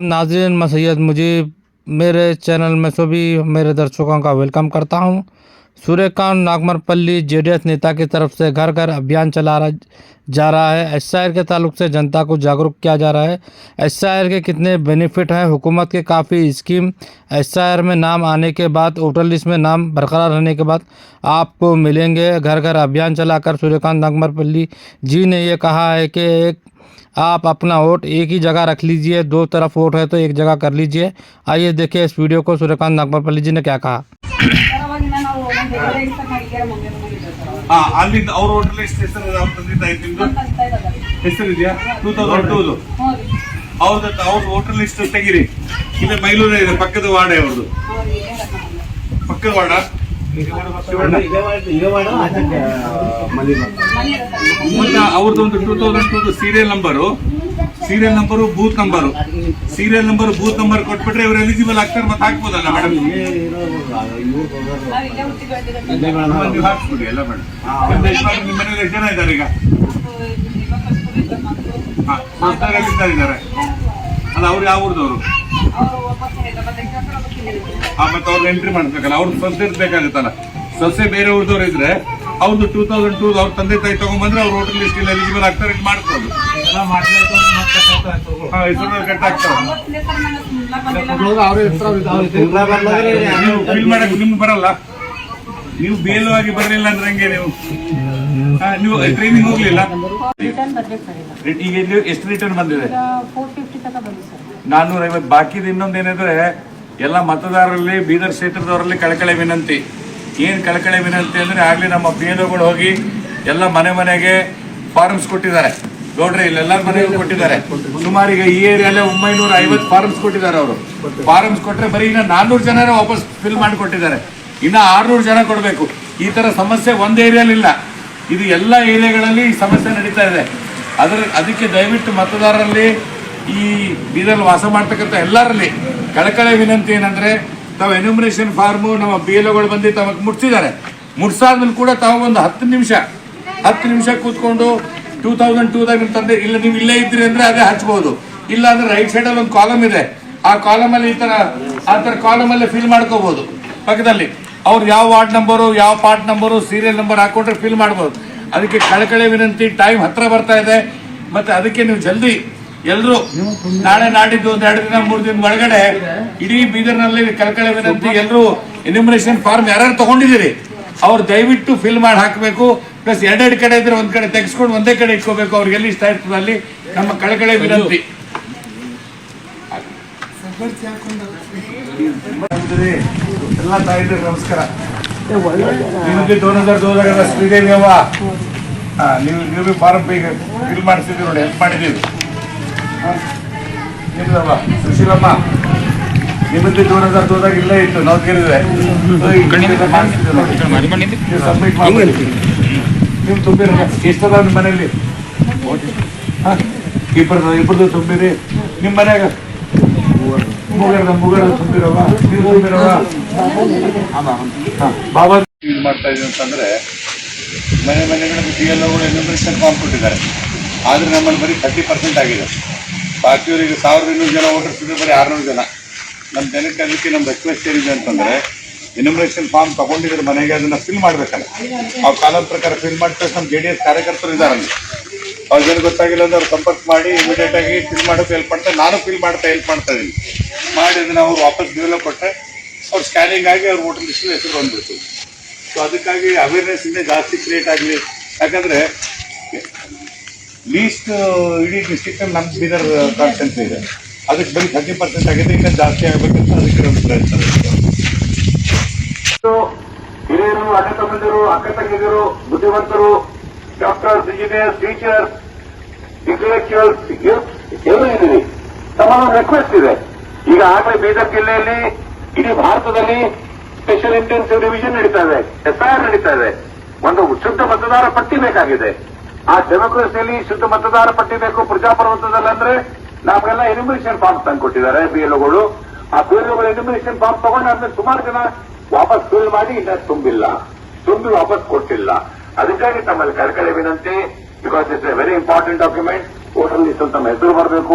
नाज़रीन, मैं सैयद मुजीब मेरे चैनल में सभी मेरे दर्शकों का वेलकम करता हूं। सूर्यकांत नागमरपल्ली जेडीएस नेता की तरफ से घर घर अभियान जा रहा है। एसआईआर के ताल्लुक से जनता को जागरूक किया जा रहा है। एसआईआर के कितने बेनिफिट हैं, हुकूमत के काफ़ी स्कीम एसआईआर में नाम आने के बाद, वोटर लिस्ट में नाम बरकरार रहने के बाद आपको मिलेंगे। घर घर अभियान चलाकर सूर्यकांत नागमरपल्ली जी ने ये कहा है कि आप अपना वोट एक ही जगह रख लीजिए, दो तरफ वोट है तो एक जगह कर लीजिए। आइए देखिए इस वीडियो को, सूर्यकांत नागमरपल्ली जी ने क्या कहा। ಅಲ್ಲಿಂದ ಅವ್ರ ಹೋಟೆಲ್ ಎಷ್ಟು ಹೆಸರು ಹೆಸರಿದೆಯಾ 2002 ಅವ್ರ ಹೋಟೆಲ್ ಲಿಸ್ಟ್ ತೆಗಿರಿ. ಇಲ್ಲ ಮೈಲೂರು ಇದೆ, ಪಕ್ಕದ ವಾರ್ಡ್ ಅವ್ರದ್ದು, ಪಕ್ಕದ ವಾರ್ಡ ಮತ್ತೆ ಅವ್ರದ್ದು ಒಂದು 2002 ಸೀರಿಯಲ್ ನಂಬರು ಬೂತ್ ನಂಬರ್ ಕೊಟ್ಬಿಟ್ರೆ ಇವ್ರು ಎಲಿಜಿಬಲ್ ಆಗ್ತಾರೆ, ಮತ್ತೆ ಹಾಕ್ಬೋದಲ್ಲ ಮೇಡಮ್? ನೀವು ಹಾಕ್ಸ್ಬಿಡಿ ಎಲ್ಲ ಮೇಡಮ್. ನಿಮ್ಮ ಮನೇಲಿ ಎಷ್ಟು ಜನ ಇದ್ದಾರೆ ಈಗ? ಇದ್ದಾರೆ ಅಲ್ಲ, ಅವ್ರು ಯಾವ ಊರ್ದವ್ರು? ಮತ್ತೆ ಅವ್ರು ಎಂಟ್ರಿ ಮಾಡ್ಬೇಕಲ್ಲ, ಅವ್ರ ಸೊಸೆ ಇರ್ಬೇಕಾಗುತ್ತಲ್ಲ. ಸೊಸೆ ಬೇರೆ ಊರ್ದವ್ರು ಇದ್ರೆ ಅವ್ರದ್ದು 2002 ಅವ್ರ ತಂದೆ ತಾಯಿ ತಗೊಂಡ್ಬಂದ್ರೆ ಅವ್ರ ಹೋಟೆಲ್ ಲಿಸ್ಟ್ ಇಲ್ಲ ಎಲಿಜಿಬಲ್ ಆಗ್ತಾರೆ, ಇದು ಮಾಡ್ಬೋದು. ಕಟ್ ಆಗ್ತಾವ. ನೀವು ಫಿಲ್ ಮಾಡಕ್ ನಿಮ್ಗೆ ಬರಲ್ಲ, ನೀವು ಬೇಲವಾಗಿ ಬರಲಿಲ್ಲ ಅಂದ್ರೆ ಹಂಗೆ ನೀವು ಟ್ರೈನಿಂಗ್ ಹೋಗ್ಲಿಲ್ಲ. ಈಗ ಎಷ್ಟು ರಿಟರ್ನ್ ಬಂದಿದೆ? 450. ಬಾಕಿದ ಇನ್ನೊಂದೇನಿದ್ರೆ ಎಲ್ಲ ಮತದಾರರಲ್ಲಿ ಬೀದರ್ ಕ್ಷೇತ್ರದವರಲ್ಲಿ ಕಳಕಳಿ ವಿನಂತಿ. ಏನ್ ಕಳಕಳಿ ವಿನಂತಿ ಅಂದ್ರೆ, ಆಗ್ಲಿ ನಮ್ಮ ಪಿಎಲ್ಒಗಳು ಹೋಗಿ ಎಲ್ಲ ಮನೆಗೆ ಫಾರ್ಮ್ಸ್ ಕೊಟ್ಟಿದ್ದಾರೆ ನೋಡ್ರಿ, ಇಲ್ಲೆಲ್ಲರ ಮನೆಗೂ ಕೊಟ್ಟಿದ್ದಾರೆ. ಸುಮಾರು ಈಗ ಈ ಏರಿಯಾಲೆ 950 ಫಾರ್ಮ್ಸ್ ಕೊಟ್ಟಿದ್ದಾರೆ. ಅವರು ಫಾರ್ಮ್ಸ್ ಕೊಟ್ರೆ ಬರೀ ಇನ್ನ 400 ಜನ ವಾಪಸ್ ಫಿಲ್ ಮಾಡಿ ಕೊಟ್ಟಿದ್ದಾರೆ. ಇನ್ನ 600 ಜನ ಕೊಡಬೇಕು. ಈ ತರ ಸಮಸ್ಯೆ ಒಂದ್ ಏರಿಯಾಲಿ ಇಲ್ಲ, ಇದು ಎಲ್ಲ ಏರಿಯಾಗಳಲ್ಲಿ ಈ ಸಮಸ್ಯೆ ನಡೀತಾ ಇದೆ. ಅದಕ್ಕೆ ದಯವಿಟ್ಟು ಮತದಾರರಲ್ಲಿ, ಈ ಬೀದರ್ ವಾಸ ಮಾಡ್ತಕ್ಕಂಥ ಎಲ್ಲರಲ್ಲಿ ಕಳಕಳಿ ವಿನಂತಿ ಏನಂದ್ರೆ, ತಾವು ಎನ್ಯುಮರೇಷನ್ ಫಾರ್ಮು ನಮ್ಮ ಬಿಎಲ್ಒಗಳು ಬಂದು ತಮಗೆ ಮುಟ್ಸಾದ್ಮೇಲೆ ಕೂಡ ತಾವು ಒಂದು 10 ನಿಮಿಷ ಕೂತ್ಕೊಂಡು 2002ದಾಗ ತಂದೆ ಇಲ್ಲ, ನೀವು ಇಲ್ಲೇ ಇದ್ರಿ ಅಂದ್ರೆ ಅದೇ ಹಚ್ಬಹುದು. ಇಲ್ಲ ಅಂದ್ರೆ ರೈಟ್ ಸೈಡ್ ಅಲ್ಲಿ ಒಂದು ಕಾಲಮ್ ಇದೆ, ಆ ಕಾಲಮ್ ಅಲ್ಲಿ ಆ ತರ ಕಾಲಮ್ ಅಲ್ಲಿ ಫಿಲ್ ಮಾಡ್ಕೋಬಹುದು. ಪಕ್ಕದಲ್ಲಿ ಅವ್ರು ಯಾವ ವಾರ್ಡ್ ನಂಬರು, ಯಾವ ಪಾರ್ಟ್ ನಂಬರು, ಸೀರಿಯಲ್ ನಂಬರ್ ಹಾಕೊಂಡ್ರೆ ಫಿಲ್ ಮಾಡಬಹುದು. ಅದಕ್ಕೆ ಕಳಕಳಿ ವಿನಂತಿ. ಟೈಮ್ ಹತ್ರ ಬರ್ತಾ ಇದೆ, ಮತ್ತೆ ಅದಕ್ಕೆ ನೀವು ಜಲ್ದಿ ಎಲ್ರು ನಾಳೆ ನಾಡಿದ್ದು 1 2 ದಿನ 3 ದಿನ ಒಳಗಡೆ ಇಡೀ ಬೀದರ್ನಲ್ಲಿ ಕಳಕಳಿ ವಿನಂತಿ. ಎಲ್ರು ಎನ್ಯುಮರೇಷನ್ ಫಾರ್ಮ್ ಯಾರ್ಯಾರು ತಗೊಂಡಿದ್ದೀರಿ ಅವ್ರು ದಯವಿಟ್ಟು ಫಿಲ್ ಮಾಡಿ ಹಾಕಬೇಕು. ಪ್ಲಸ್ 2 ಕಡೆ ಇದ್ರೆ ಒಂದ್ ಕಡೆ ತೆಗೆಸ್ಕೊಂಡು ಒಂದೇ ಕಡೆ ಇಟ್ಕೋಬೇಕು. ಅವ್ರಿಗೆಲ್ಲಿ ಇಷ್ಟ ಇರ್ತದೆ ಅಲ್ಲಿ ನಮ್ಮ ಕಳಕಳಿ ವಿನಂತಿ. ಎಲ್ಲ ತಾಯಿದ್ರೆ ನಮಸ್ಕಾರ. ನಿಮಗೆ 2002 ಶ್ರೀದೇವಿ ಅವ್ವ ನೀವು ಫಾರಂ ಫಿಲ್ ಮಾಡಿಸಿದ್ರಿ ನೋಡಿ, ಹೆಲ್ಪ್ ಮಾಡಿದ್ದೀವಿ. ನಿಮ್ದವ್ವ ಸುಶೀಲಮ್ಮ, ನಿಮ್ಮದು 2002 ಇಲ್ಲೇ ಇತ್ತು, ನಾವು ಕೇಳಿದ್ರೆ ಸಬ್ಮಿಟ್ ಮಾಡಿ. ನೀವು ತುಂಬಿರ ಎಷ್ಟದ ನಿಮ್ಮ ಮನೆಯಲ್ಲಿ? ಇಬ್ಬರದು ತುಂಬಿರಿ. ನಿಮ್ಮ ಮನ್ಯಾಗ ಮುಗರ ತುಂಬಿರವ, ನೀವು ತುಂಬಿರವ. ಬಾಬಾ ಯೂಸ್ ಮಾಡ್ತಾ ಇದೀವಿ ಅಂತಂದ್ರೆ, ಮನೆಗಳಲ್ಲಿ ಬಿಎಲ್ಒಗಳು ಎನ್ಯುಮರೇಷನ್ ಫಾರ್ಮ್ ಕೊಟ್ಟಿದ್ದಾರೆ, ಆದ್ರೆ ನಮ್ಮಲ್ಲಿ ಬರೀ 30% ಆಗಿದೆ. ಬಾಕಿಯವರಿಗೆ 1200 ಜನ ವೋಟರ್ಸ್ ಇದ್ರೆ ಬರೀ 600 ಜನ. ನಮ್ಮ ಜನಕ್ಕೆ ಅದಕ್ಕೆ ನಮ್ಮ ರಿಕ್ವೆಸ್ಟ್ ಏನಿದೆ ಅಂತಂದ್ರೆ, ಎನ್ಯುಮರೇಷನ್ ಫಾರ್ಮ್ ತಗೊಂಡಿದ್ರೆ ಮನೆಗೆ ಅದನ್ನ ಫಿಲ್ ಮಾಡ್ಬೇಕಲ್ಲ. ಆ ಕಾಲದ ಪ್ರಕಾರ ಫಿಲ್ ಮಾಡ್ತಾರೆ. ನಮ್ಮ JDS ಕಾರ್ಯಕರ್ತರು ಇದ್ದಾರಲ್ಲಿ, ಅವ್ರ ಜನ ಗೊತ್ತಾಗಿಲ್ಲ ಅಂದ್ರೆ ಅವ್ರು ಸಂಪರ್ಕ ಮಾಡಿ ಇಮಿಡಿಯೇಟ್ ಆಗಿ ಫಿಲ್ ಮಾಡೋಕೆ ಹೆಲ್ಪ್ ಮಾಡ್ತಾರೆ. ನಾನು ಫಿಲ್ ಹೆಲ್ಪ್ ಮಾಡ್ತಾ ಇದ್ದೀನಿ. ಮಾಡಿ ಅದನ್ನ ಅವ್ರು ವಾಪಸ್ ಬಿಲ್ ಕೊಟ್ಟರೆ ಅವ್ರು ಸ್ಕ್ಯಾನಿಂಗ್ ಆಗಿ ಅವ್ರ ವೋಟರ್ ಲಿಸ್ಟ್ ಹೆಸರು ಬಂದ್ಬಿಡ್ತು. ಸೊ ಅದಕ್ಕಾಗಿ ಅವೇರ್ನೆಸ್ ಇನ್ನೇ ಜಾಸ್ತಿ ಕ್ರಿಯೇಟ್ ಆಗಲಿ. ಯಾಕಂದ್ರೆ ಲೀಸ್ಟ್ ಇಡೀ ಡಿಸ್ಟ್ರಿಕ್ಟ್ ನಮ್ಮ ಬೀದರ್ ಕಾನ್ಸ್ಟೆನ್ಸಿ ಇದೆ, ಅದಕ್ಕೆ ಬರೀ 30% ಆಗಿದೆ. ಇನ್ನೂ ಜಾಸ್ತಿ ಆಗಬೇಕಂತ ಅದಕ್ಕೆ ನಮ್ಮ ಪ್ರಯತ್ನ. ಹಿರಿಯರು, ಅಣ್ಣ ತಮ್ಮಂದಿರು, ಅಕ್ಕ ತಂಗಿದಿರು, ಬುದ್ಧಿವಂತರು, ಡಾಕ್ಟರ್ಸ್, ಇಂಜಿನಿಯರ್ಸ್, ಟೀಚರ್ಸ್, ಇಂಟೆಲೆಕ್ಚುಯಲ್ಸ್, ಎಲ್ಲರೂ ಇದ್ದೀವಿ. ತಮ್ಮೊಂದು ರಿಕ್ವೆಸ್ಟ್ ಇದೆ. ಈಗ ಆಗಲೇ ಬೀದರ್ ಜಿಲ್ಲೆಯಲ್ಲಿ, ಇಡೀ ಭಾರತದಲ್ಲಿ ಸ್ಪೆಷಲ್ ಇಂಟೆನ್ಸಿವ್ ರಿವಿಷನ್ ನಡೀತಾ ಇದೆ, ಎಸ್ಐಆರ್ ನಡೀತಾ ಇದೆ. ಒಂದು ಶುದ್ಧ ಮತದಾರ ಪಟ್ಟಿ ಬೇಕಾಗಿದೆ. ಆ ಡೆಮೋಕ್ರಸಿಯಲ್ಲಿ ಶುದ್ಧ ಮತದಾರ ಪಟ್ಟಿ ಬೇಕು. ಪ್ರಜಾಪ್ರಭುತ್ವದಲ್ಲಿ ಅಂದ್ರೆ ನಮಗೆಲ್ಲ ಎನ್ಯುಮರೇಷನ್ ಫಾರ್ಮ್ ತಂದು ಕೊಟ್ಟಿದ್ದಾರೆ ಬಿಎಲ್ಒಗಳು. ಆ ಬಿಎಲ್ಒಗಳು ಎನ್ಯುಮರೇಷನ್ ಫಾರ್ಮ್ ತಗೊಂಡಾದ್ಮೇಲೆ ಸುಮಾರು ಜನ ವಾಪಸ್ ಫಿಲ್ ಮಾಡಿ ಇನ್ನ ತುಂಬಿ ವಾಪಸ್ ಕೊಟ್ಟಿಲ್ಲ. ಅದಕ್ಕಾಗಿ ತಮ್ಮಲ್ಲಿ ಕಳಕಳಿ ವಿನಂತಿ. Because it's A very important document. Voter list ತಮ್ಮ ಹೆಸರು ಬರಬೇಕು.